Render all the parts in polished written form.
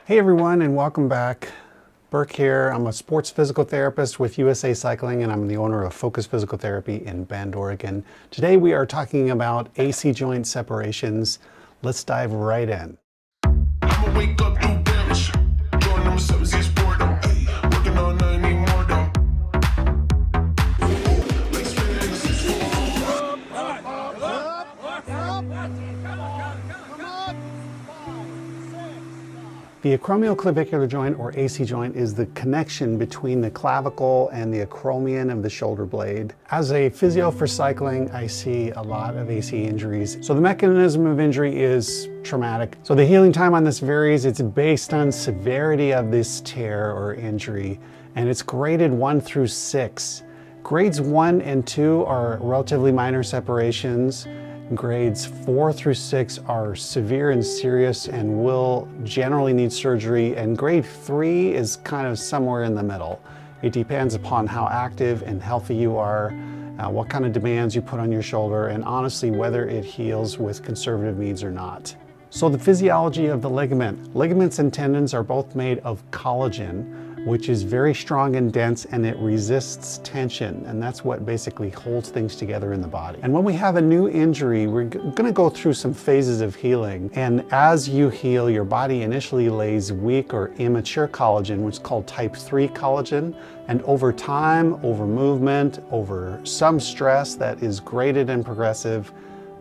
Hey everyone, and welcome back. Burke here. I'm a sports physical therapist with USA Cycling, and I'm the owner of Focus Physical Therapy in Bend, Oregon. Today we are talking about AC joint separations. Let's dive right in. The acromioclavicular joint, or AC joint, is the connection between the clavicle and the acromion of the shoulder blade. As a physio for cycling, I see a lot of AC injuries. So the mechanism of injury is traumatic. So the healing time on this varies. It's based on severity of this tear or injury, and it's graded 1 through 6. Grades 1 and 2 are relatively minor separations. Grades 4 through 6 are severe and serious and will generally need surgery, and grade 3 is kind of somewhere in the middle. It depends upon how active and healthy you are, what kind of demands you put on your shoulder, and honestly whether it heals with conservative means or not. So the physiology of the ligament. Ligaments and tendons are both made of collagen, which is very strong and dense, and it resists tension, and that's what basically holds things together in the body. And when we have a new injury, we're going to go through some phases of healing, and as you heal, your body initially lays weak or immature collagen, which is called type 3 collagen, and over time, over movement, over some stress that is graded and progressive,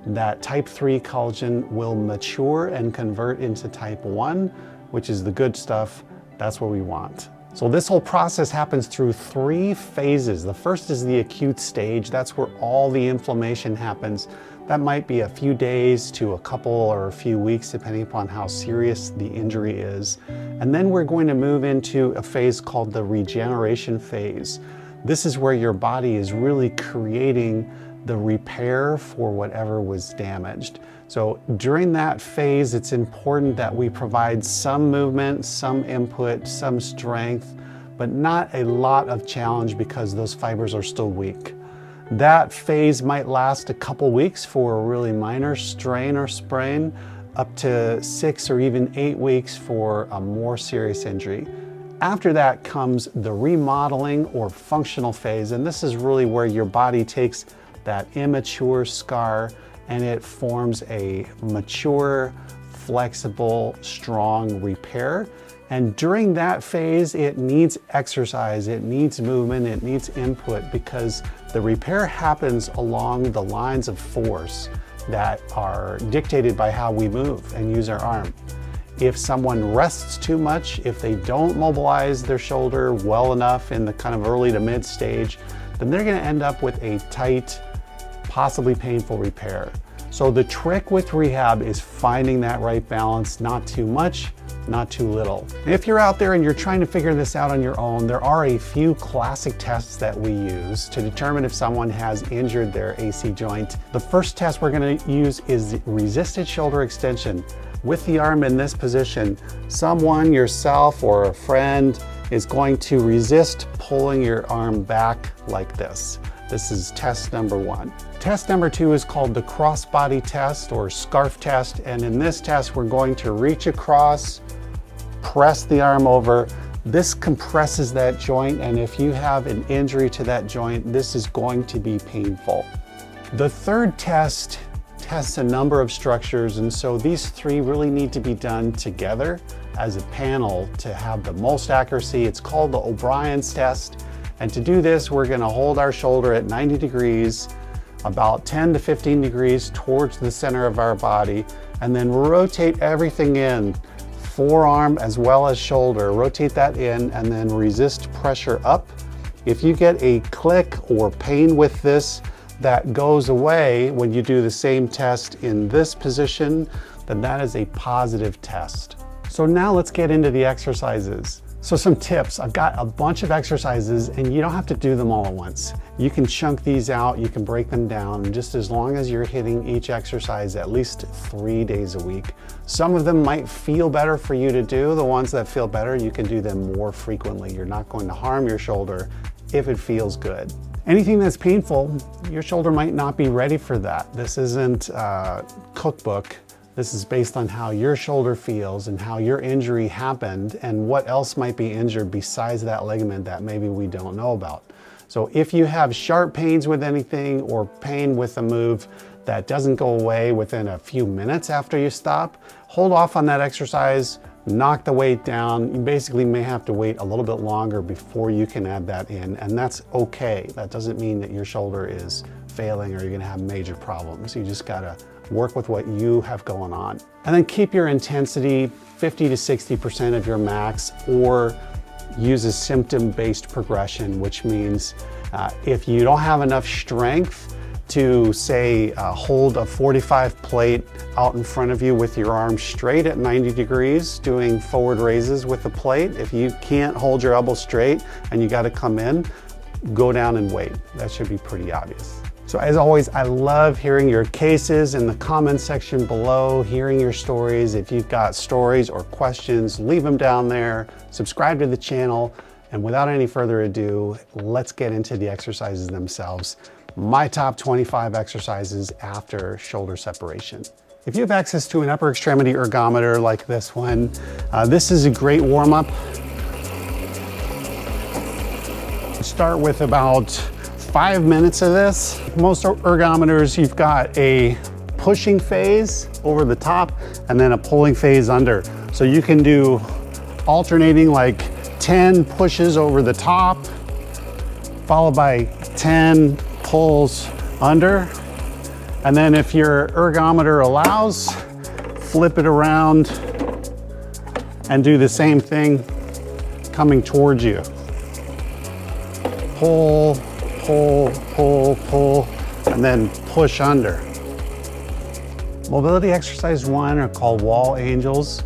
that type 3 collagen will mature and convert into type 1, which is the good stuff. That's what we want. So this whole process happens through 3 phases. The first is the acute stage. That's where all the inflammation happens. That might be a few days to a couple or a few weeks, depending upon how serious the injury is. And then we're going to move into a phase called the regeneration phase. This is where your body is really creating the repair for whatever was damaged. So during that phase, it's important that we provide some movement, some input, some strength, but not a lot of challenge because those fibers are still weak. That phase might last a couple weeks for a really minor strain or sprain, up to 6 or even 8 weeks for a more serious injury. After that comes the remodeling or functional phase, and this is really where your body takes that immature scar and it forms a mature, flexible, strong repair. And during that phase, it needs exercise, it needs movement, it needs input, because the repair happens along the lines of force that are dictated by how we move and use our arm. If someone rests too much, if they don't mobilize their shoulder well enough in the kind of early to mid stage, then they're going to end up with a tight, possibly painful repair. So the trick with rehab is finding that right balance, not too much, not too little. If you're out there and you're trying to figure this out on your own, there are a few classic tests that we use to determine if someone has injured their AC joint. The first test we're going to use is resisted shoulder extension. With the arm in this position, someone, yourself or a friend, is going to resist pulling your arm back like this. This is test number 1. Test number 2 is called the crossbody test or scarf test, and in this test we're going to reach across, press the arm over. This compresses that joint, and if you have an injury to that joint, this is going to be painful. The third test tests a number of structures, and so these 3 really need to be done together as a panel to have the most accuracy. It's called the O'Brien's test. And to do this, we're going to hold our shoulder at 90 degrees, about 10 to 15 degrees towards the center of our body, and then rotate everything in, forearm as well as shoulder. Rotate that in and then resist pressure up. If you get a click or pain with this, that goes away when you do the same test in this position, then that is a positive test. So now let's get into the exercises. So some tips. I've got a bunch of exercises, and you don't have to do them all at once. You can chunk these out, you can break them down, just as long as you're hitting each exercise at least 3 days a week. Some of them might feel better for you to do. The ones that feel better, you can do them more frequently. You're not going to harm your shoulder if it feels good. Anything that's painful, your shoulder might not be ready for that. This isn't a cookbook This is based on how your shoulder feels and how your injury happened and what else might be injured besides that ligament that maybe we don't know about. So if you have sharp pains with anything or pain with a move that doesn't go away within a few minutes after you stop, hold off on that exercise, knock the weight down. You basically may have to wait a little bit longer before you can add that in, and that's okay. That doesn't mean that your shoulder is failing or you're gonna have major problems. You just gotta work with what you have going on. And then keep your intensity 50 to 60% of your max, or use a symptom-based progression, which means if you don't have enough strength to say hold a 45 plate out in front of you with your arm straight at 90 degrees doing forward raises with the plate, if you can't hold your elbow straight and you got to come in, go down and wait. That should be pretty obvious. So as always, I love hearing your cases in the comments section below, hearing your stories. If you've got stories or questions, leave them down there, subscribe to the channel, and without any further ado, let's get into the exercises themselves. My top 25 exercises after shoulder separation. If you have access to an upper extremity ergometer like this one, this is a great warm-up. Start with about 5 minutes of this. Most ergometers, you've got a pushing phase over the top and then a pulling phase under. So you can do alternating like 10 pushes over the top, followed by 10 pulls under. And then if your ergometer allows, flip it around and do the same thing coming towards you. Pull, pull, pull, pull, and then push under. Mobility exercise 1 are called wall angels.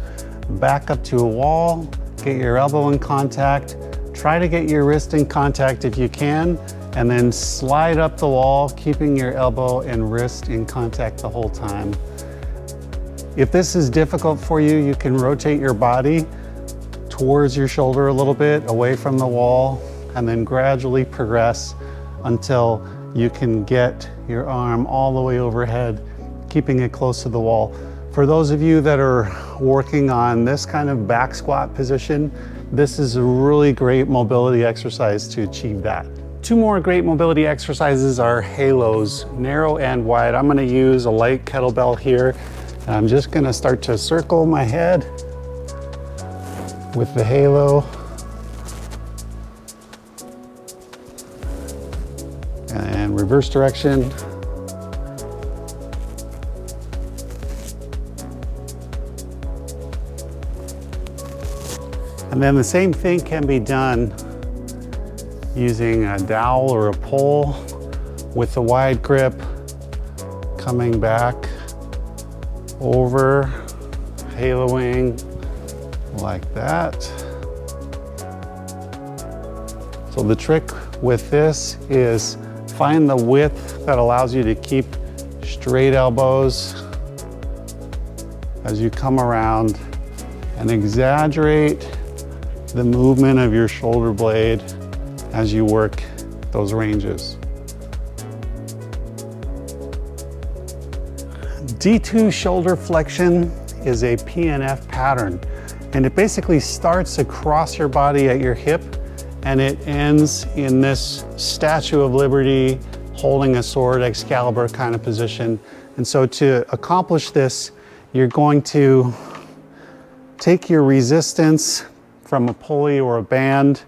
Back up to a wall, get your elbow in contact, try to get your wrist in contact if you can, and then slide up the wall, keeping your elbow and wrist in contact the whole time. If this is difficult for you, you can rotate your body towards your shoulder a little bit, away from the wall, and then gradually progress until you can get your arm all the way overhead, keeping it close to the wall. For those of you that are working on this kind of back squat position, this is a really great mobility exercise to achieve that. 2 more great mobility exercises are halos, narrow and wide. I'm gonna use a light kettlebell here. And I'm just gonna start to circle my head with the halo. And reverse direction. And then the same thing can be done using a dowel or a pole with the wide grip, coming back over, haloing like that. So the trick with this is find the width that allows you to keep straight elbows as you come around, and exaggerate the movement of your shoulder blade as you work those ranges. D2 shoulder flexion is a PNF pattern, and it basically starts across your body at your hip and it ends in this Statue of Liberty holding a sword, Excalibur kind of position. And so to accomplish this, you're going to take your resistance from a pulley or a band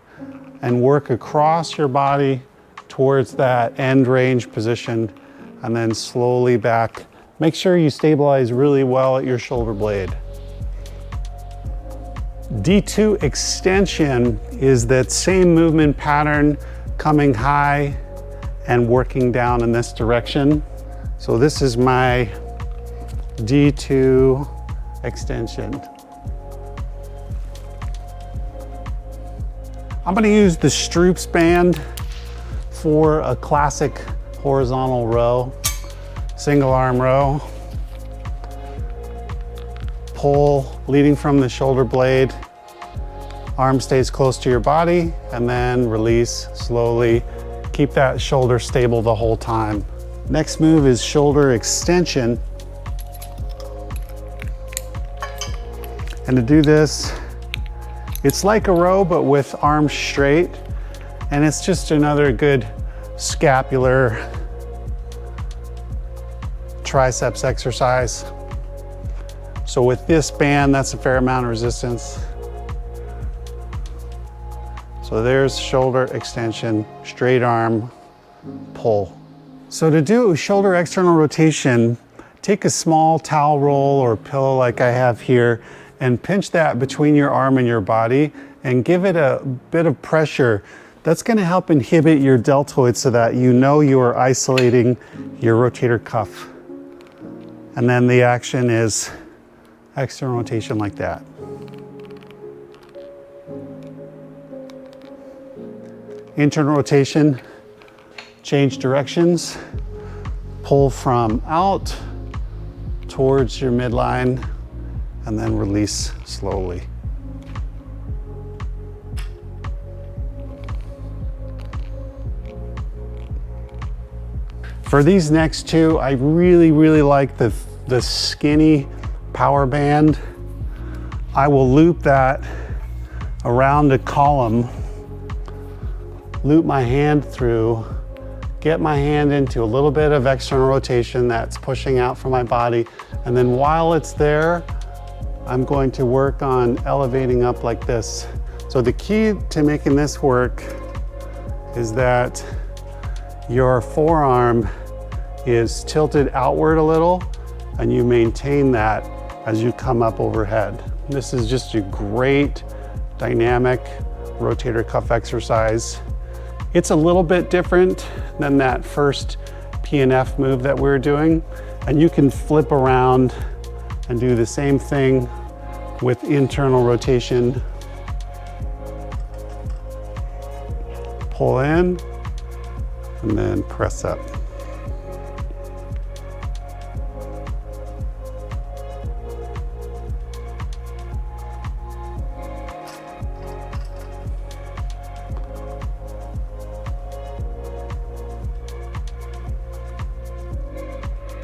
and work across your body towards that end range position, and then slowly back. Make sure you stabilize really well at your shoulder blade. D2 extension is that same movement pattern, coming high and working down in this direction. So this is my D2 extension. I'm going to use the Stroops band for a classic horizontal row, single arm row. Pull leading from the shoulder blade, arm stays close to your body, and then release slowly. Keep that shoulder stable the whole time. Next move is shoulder extension. And to do this, it's like a row, but with arms straight. And it's just another good scapular triceps exercise. So with this band, that's a fair amount of resistance. So there's shoulder extension, straight arm, pull. So to do shoulder external rotation, take a small towel roll or pillow like I have here and pinch that between your arm and your body and give it a bit of pressure. That's going to help inhibit your deltoid so that you know you are isolating your rotator cuff. And then the action is external rotation like that. Internal rotation, change directions, pull from out towards your midline, and then release slowly. For these next two, I really like the skinny power band. I will loop that around a column, loop my hand through, get my hand into a little bit of external rotation that's pushing out from my body. And then while it's there, I'm going to work on elevating up like this. So the key to making this work is that your forearm is tilted outward a little and you maintain that as you come up overhead. This is just a great dynamic rotator cuff exercise. It's a little bit different than that first PNF move that we were doing, and you can flip around and do the same thing with internal rotation. Pull in and then press up.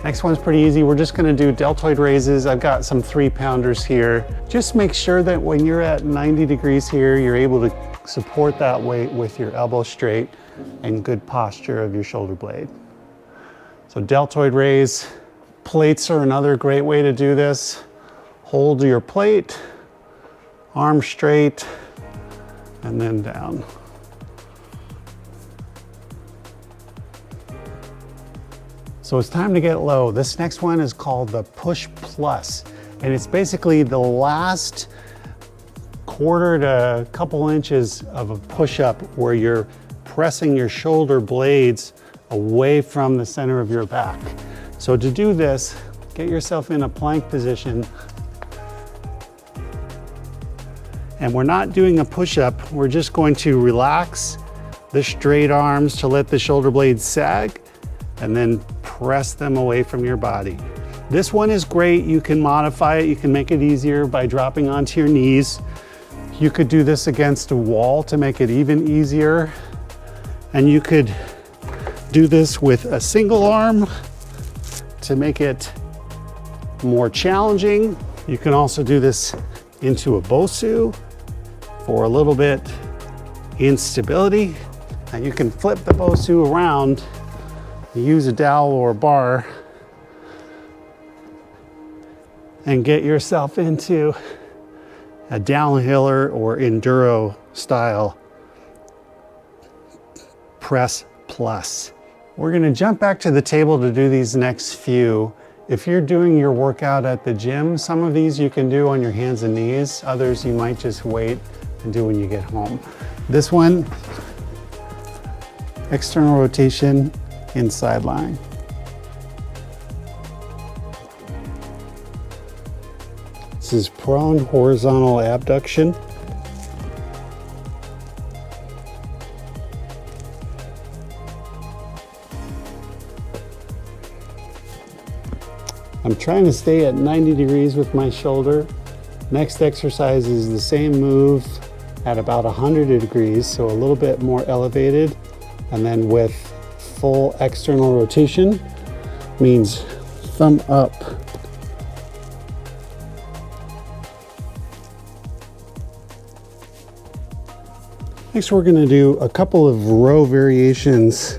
Next one's pretty easy. We're just gonna do deltoid raises. I've got some 3-pounders here. Just make sure that when you're at 90 degrees here, you're able to support that weight with your elbow straight and good posture of your shoulder blade. So deltoid raise. Plates are another great way to do this. Hold your plate, arm straight, and then down. So it's time to get low. This next one is called the push plus, and it's basically the last quarter to a couple inches of a push-up where you're pressing your shoulder blades away from the center of your back. So to do this, get yourself in a plank position. And we're not doing a push-up, we're just going to relax the straight arms to let the shoulder blades sag and then press them away from your body. This one is great. You can modify it. You can make it easier by dropping onto your knees. You could do this against a wall to make it even easier. And you could do this with a single arm to make it more challenging. You can also do this into a bosu for a little bit instability. And you can flip the bosu around. Use a dowel or a bar and get yourself into a downhiller or enduro style press plus. We're going to jump back to the table to do these next few. If you're doing your workout at the gym, some of these you can do on your hands and knees. Others you might just wait and do when you get home. This one, external rotation, inside line. This is prone horizontal abduction. I'm trying to stay at 90 degrees with my shoulder. Next exercise is the same move at about 100 degrees, so a little bit more elevated, and then with full external rotation means thumb up. Next, we're going to do a couple of row variations.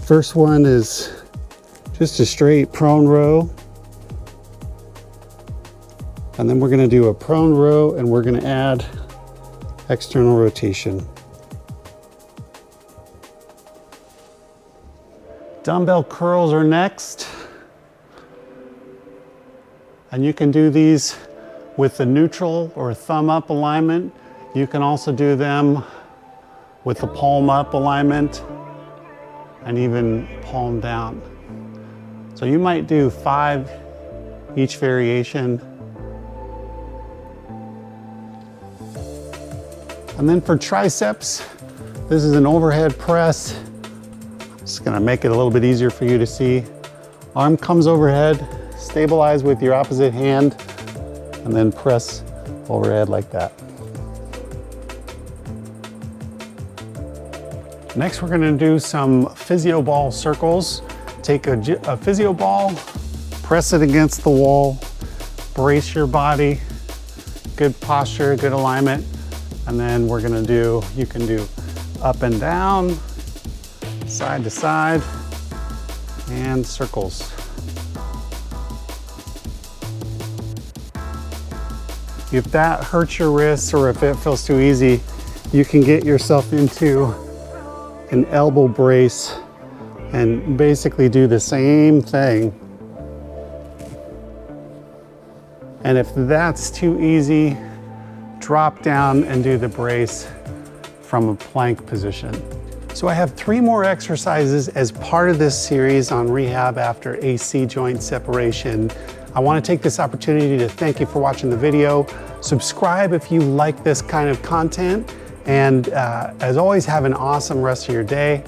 First one is just a straight prone row. And then we're going to do a prone row, and we're going to add external rotation. Dumbbell curls are next. And you can do these with the neutral or thumb up alignment. You can also do them with the palm up alignment and even palm down. So you might do 5 each variation. And then for triceps, this is an overhead press. Just gonna make it a little bit easier for you to see. Arm comes overhead, stabilize with your opposite hand, and then press overhead like that. Next, we're gonna do some physio ball circles. Take a physio ball, press it against the wall, brace your body, good posture, good alignment, and then we're gonna do, you can do up and down, side to side, and circles. If that hurts your wrists or if it feels too easy, you can get yourself into an elbow brace and basically do the same thing. And if that's too easy, drop down and do the brace from a plank position. So I have 3 more exercises as part of this series on rehab after AC joint separation. I want to take this opportunity to thank you for watching the video. Subscribe if you like this kind of content. And as always, have an awesome rest of your day.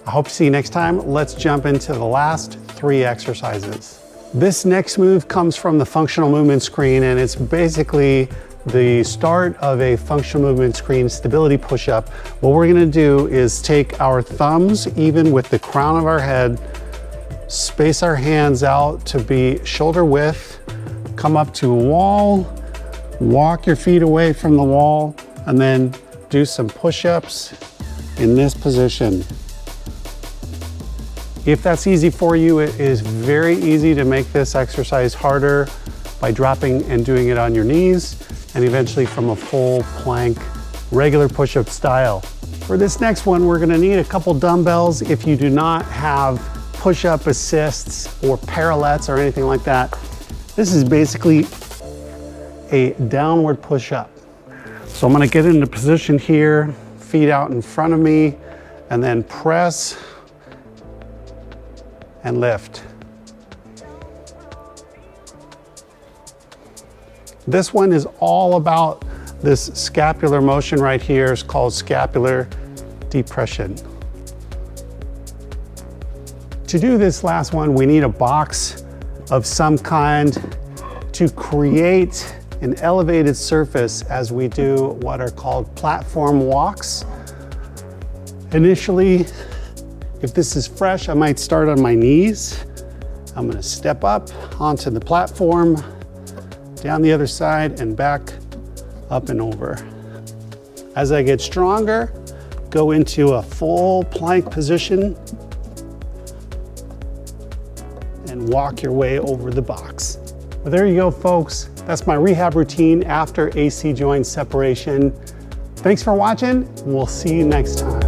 I hope to see you next time. Let's jump into the last 3 exercises. This next move comes from the functional movement screen, and it's basically the start of a functional movement screen stability push-up. What we're gonna do is take our thumbs even with the crown of our head, space our hands out to be shoulder width, come up to a wall, walk your feet away from the wall, and then do some push-ups in this position. If that's easy for you, it is very easy to make this exercise harder by dropping and doing it on your knees, and eventually from a full plank, regular push-up style. For this next one, we're gonna need a couple dumbbells. If you do not have push-up assists or parallettes or anything like that, this is basically a downward push-up. So I'm gonna get into position here, feet out in front of me, and then press and lift. This one is all about this scapular motion right here. It's called scapular depression. To do this last one, we need a box of some kind to create an elevated surface as we do what are called platform walks. Initially, if this is fresh, I might start on my knees. I'm gonna step up onto the platform, down the other side and back up and over. As I get stronger, go into a full plank position and walk your way over the box. Well, there you go, folks. That's my rehab routine after AC joint separation. Thanks for watching. We'll see you next time.